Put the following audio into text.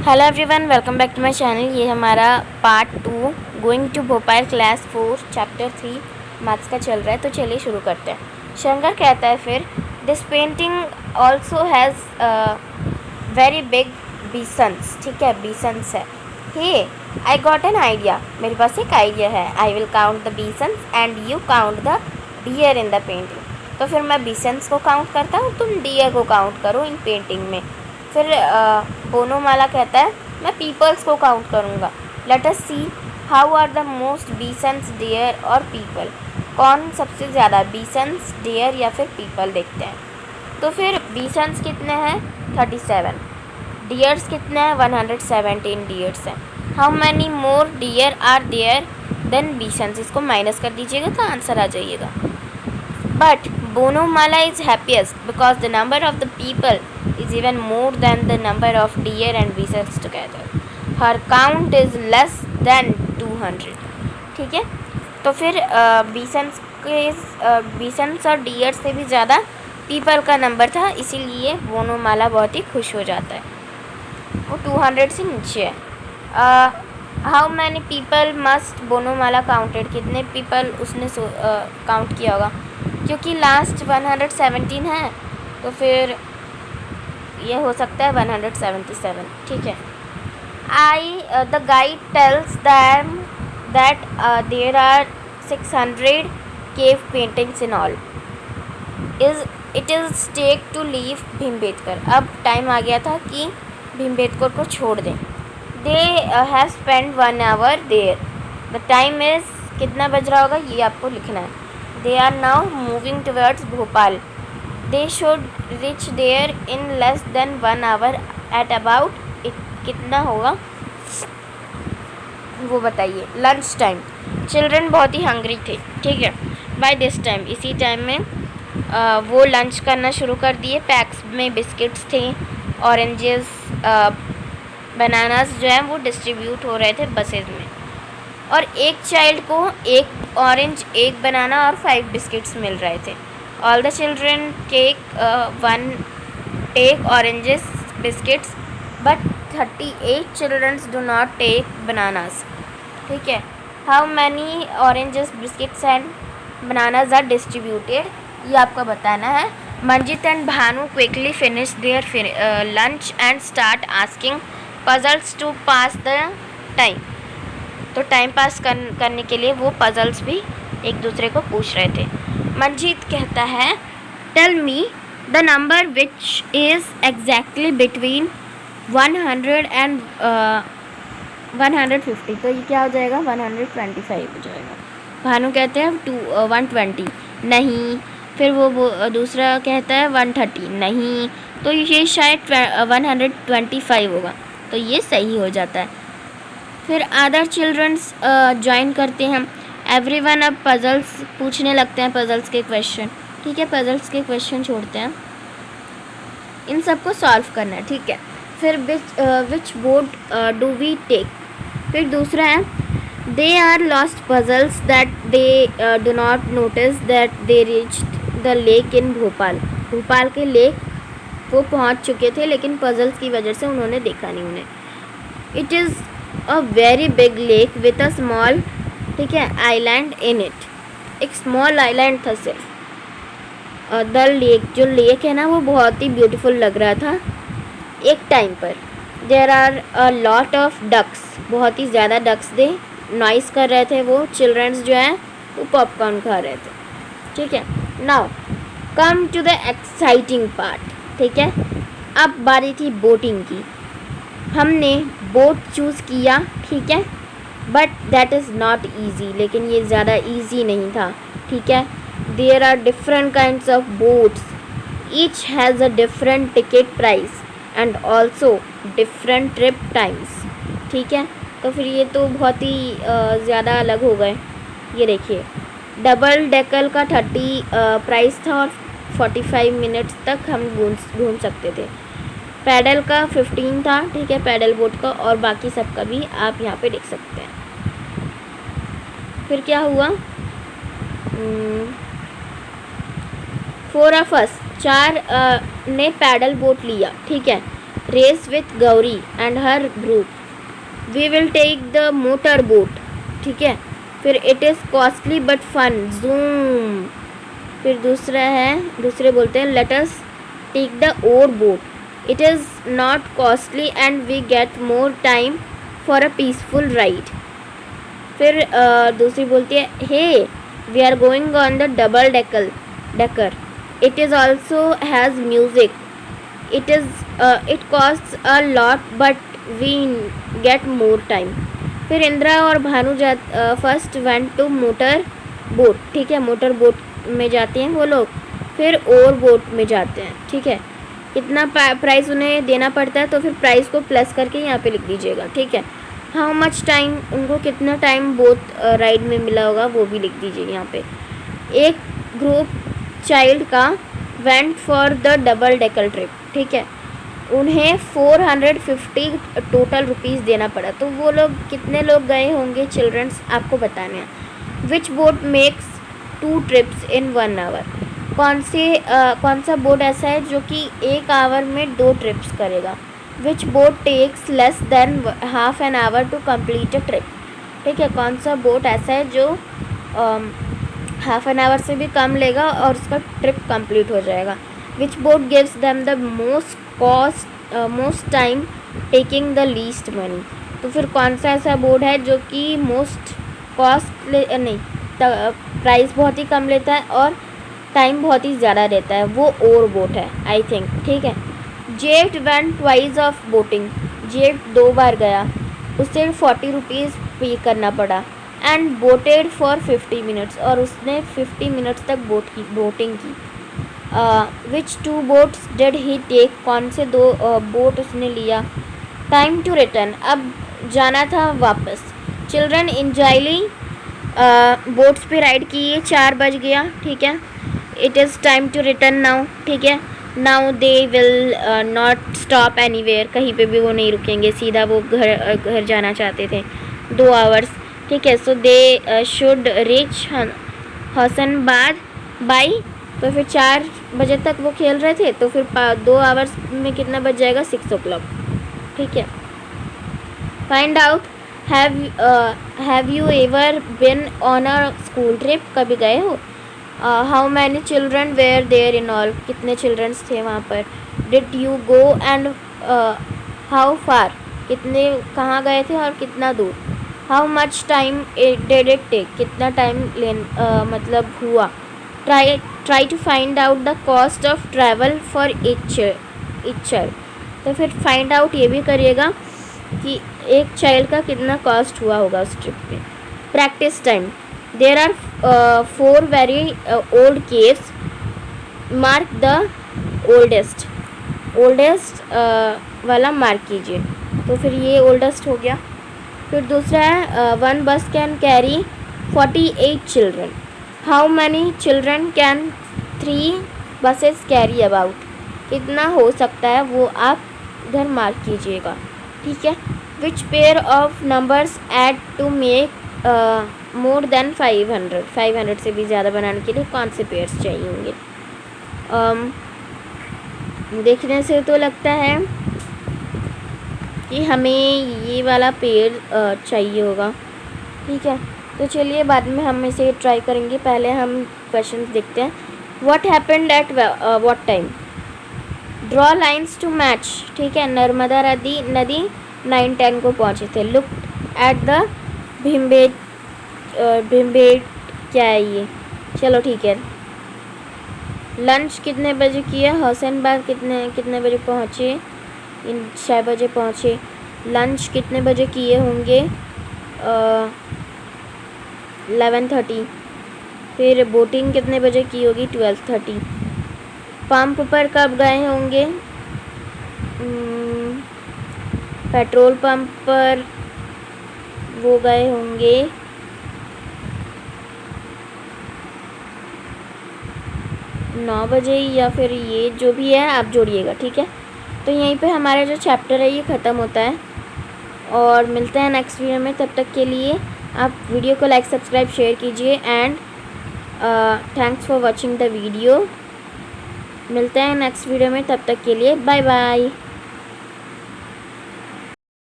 Hello everyone, welcome back to my channel. ये हमारा part 2 going to Bhopal class 4 chapter 3 maths का चल रहा है। तो चलिए शुरू करते हैं। शंकर कहता है फिर this painting also has very big bisons. ठीक है, बीसन्स है। Hey I got an idea, मेरे पास एक आइडिया है। I will count the bisons and you count the deer in the painting. तो फिर मैं बीसन्स को काउंट करता हूँ, तुम डियर को काउंट करो इन पेंटिंग में। फिर बोनोमाला कहता है मैं पीपल्स को काउंट करूँगा। Let us see how are the most bisons, deer और पीपल। कौन सबसे ज़्यादा बीसन्स, डियर या फिर पीपल देखते हैं। तो फिर बीसन्स कितने हैं 37, डियर्स कितने हैं 117 डियर्स हैं। How many more deer are there than bisons. इसको माइनस कर दीजिएगा तो आंसर आ जाइएगा। But Bonumala is happiest because the number of the people is even more than the number of deer and weasels together. Her count is less than 200. ठीक है, तो फिर बीसन्स और डियर से भी ज़्यादा पीपल का नंबर था, इसीलिए बोनोमाला बहुत ही खुश हो जाता है। वो 200 से नीचे है। हाउ मैनी पीपल मस्ट बोनोमाला काउंटेड। कितने पीपल उसने काउंट किया होगा, क्योंकि लास्ट 117 है तो फिर ये हो सकता है 177। ठीक है। The guide tells them that there are 600 cave paintings in all. It is take to leave Bhimbetka. अब टाइम आ गया था कि भीमबेटकर को छोड़ दें। They have spend 1 hour there. The time is, कितना बज रहा होगा ये आपको लिखना है। They are now moving towards Bhopal. They should reach there in less than 1 hour at about कितना होगा वो बताइए। Lunch time. चिल्ड्रन बहुत ही हंग्री थे। ठीक है, बाय दिस टाइम, इसी टाइम में वो लंच करना शुरू कर दिए। पैक्स में बिस्किट्स थे, ऑरेंजेस, बनानास जो है वो डिस्ट्रीब्यूट हो रहे थे बसेज में। और एक चाइल्ड को एक ऑरेंज, एक बनाना और 5 बिस्किट्स मिल रहे थे। All the children take oranges biscuits but 38 childrens do not take bananas. ठीक है। How many oranges biscuits and bananas are distributed, ये आपको बताना है। Manjit and Bhanu quickly finish their lunch and start asking puzzles to pass the time. तो time pass करने के लिए वो पजल्स भी एक दूसरे को पूछ रहे थे। मंजीत कहता है tell me the number which is exactly between 100 and 150। तो ये क्या हो जाएगा 125 हो जाएगा। भानु कहते हैं 120 नहीं। फिर वो दूसरा कहता है 130 नहीं। तो ये शायद 125 होगा, तो ये सही हो जाता है। फिर अदर चिल्ड्रंस ज्वाइन करते हैं। एवरीवन अब पजल्स पूछने लगते हैं, पजल्स के क्वेश्चन। ठीक है, पजल्स के क्वेश्चन छोड़ते हैं, इन सबको सॉल्व करना है। ठीक है। फिर which board do we take. फिर दूसरा है they are lost puzzles that they do not notice that they reach the lake in Bhopal. Bhopal के लेक वो पहुंच चुके थे, लेकिन पजल्स की वजह से उन्होंने देखा नहीं उन्हें। It is a very big lake with a small, ठीक है, आइलैंड इन इट। एक स्मॉल आइलैंड था सिर्फ। द लेक, जो लेक है ना वो बहुत ही ब्यूटीफुल लग रहा था एक टाइम पर। There are a lot of ducks, बहुत ही ज़्यादा डक्स थे, नॉइस कर रहे थे वो। चिल्ड्रंस जो हैं वो पॉपकॉर्न खा रहे थे। ठीक है। Now come to the exciting part. ठीक है, अब बारी थी बोटिंग की। हमने बोट चूज़ किया, ठीक है, but that is not easy. लेकिन ये ज़्यादा ईजी नहीं था। ठीक है। There are different kinds of boats, each has a different ticket price and also different trip times. ठीक है, तो फिर ये तो बहुत ही ज़्यादा अलग हो गए। ये देखिए, डबल डेकल का 30 प्राइस था और 45 मिनट्स तक हम घूम सकते थे। पैडल का 15 था। ठीक है, पैडल बोट का, और बाकी सब का भी आप यहाँ पे देख सकते हैं। फिर क्या हुआ, 4 ऑफ अस, 4 ने पैडल बोट लिया। ठीक है, race with Gauri and her group, we will take the motor boat, ठीक है। फिर it is costly but fun, zoom. फिर दूसरे बोलते हैं let us take the oar boat, it is not costly and we get more time for a peaceful ride. फिर दूसरी बोलती है hey we are going on the double decker, it is also has music, it cost a lot but we get more time. फिर इंदिरा और Bhanu first went to motor boat, ठीक है, motor boat में जाते हैं वो लोग, फिर और बोट में जाते हैं, ठीक है। कितना प्राइस उन्हें देना पड़ता है, तो फिर प्राइस को प्लस करके यहाँ पे लिख दीजिएगा, ठीक है। हाउ मच टाइम, उनको कितना टाइम बोट राइड में मिला होगा वो भी लिख दीजिए यहाँ पे। एक ग्रुप चाइल्ड का went for the double decker trip, ठीक है, उन्हें 450 टोटल रुपीज़ देना पड़ा, तो वो लोग कितने लोग गए होंगे चिल्ड्रंस आपको बताने हैं। Which boat makes 2 trips in 1 hour, कौन सा बोट ऐसा है जो कि 1 आवर में 2 ट्रिप्स करेगा। Which boat takes less than half an hour to complete a trip, ठीक है, कौन सा बोट ऐसा है जो हाफ एन आवर से भी कम लेगा और उसका ट्रिप कंप्लीट हो जाएगा। Which boat gives them the most time taking the least money, तो फिर कौन सा ऐसा बोट है जो कि मोस्ट प्राइस बहुत ही कम लेता है और टाइम बहुत ही ज़्यादा लेता है, वो और बोट है आई थिंक, ठीक है। Jet went twice of boating, jet 2 बार गया, उसे 40 रुपीज़ पे करना पड़ा। एंड बोटेड फॉर 50 मिनट्स, और उसने 50 मिनट्स तक बोटिंग की। विच 2 बोट्स डिड ही टेक, कौन से 2 बोट उसने लिया। टाइम टू रिटर्न, अब जाना था वापस। चिल्ड्रन इंजॉयली बोट्स पे राइड किए, 4 बज गया, ठीक है। It is time to return now, ठीक है। Now they will not stop anywhere, कहीं पे भी वो नहीं रुकेंगे, सीधा वो घर जाना चाहते थे, 2 आवर्स, ठीक है। So they should reach Hoshangabad by, तो फिर 4 बजे तक वो खेल रहे थे, तो फिर 2 आवर्स में कितना बज जाएगा, 6 o'clock, ठीक है। Find out have you ever bin on a school trip, कभी गए हो। How many children were there in all, कितने चिल्ड्रंस थे वहाँ पर। Did you go and how far, कहाँ गए थे और कितना दूर। How much time did it take, कितना टाइम मतलब हुआ। Try to find out the cost of travel for each child, तो फिर फाइंड आउट ये भी करिएगा कि एक चाइल्ड का कितना कॉस्ट हुआ होगा उस ट्रिप पे। Practice time, there are 4 very old caves, mark the oldest वाला मार्क कीजिए, तो फिर ये ओल्डेस्ट हो गया। फिर दूसरा है 1 बस can carry 48 children, how many children can 3 buses carry about, कितना हो सकता है वो आप इधर मार्क कीजिएगा, ठीक है। Which pair of numbers add to make more than 500 से भी ज़्यादा बनाने के लिए कौन से पेयर्स चाहिए होंगे। देखने से तो लगता है कि हमें ये वाला पेयर चाहिए होगा, ठीक है। तो चलिए बाद में हम इसे ट्राई करेंगे, पहले हम क्वेश्चंस देखते हैं। What happened at what time, draw lines to match, ठीक है। नर्मदा नदी 9:10 को पहुँचे थे। लुक एट द भीमबेट क्या है ये, चलो ठीक है। लंच कितने बजे किया, होशंगाबाद कितने बजे पहुँचे, 6 बजे पहुँचे। लंच कितने बजे किए होंगे, 11:30। फिर बोटिंग कितने बजे की होगी, 12:30। पंप पर कब गए होंगे, पेट्रोल पंप पर वो गए होंगे 9 बजे, या फिर ये जो भी है आप जोड़िएगा, ठीक है। तो यहीं पे हमारा जो चैप्टर है ये ख़त्म होता है और मिलते हैं नेक्स्ट वीडियो में। तब तक के लिए आप वीडियो को लाइक सब्सक्राइब शेयर कीजिए and thanks for watching the video. मिलते हैं नेक्स्ट वीडियो में, तब तक के लिए बाय बाय।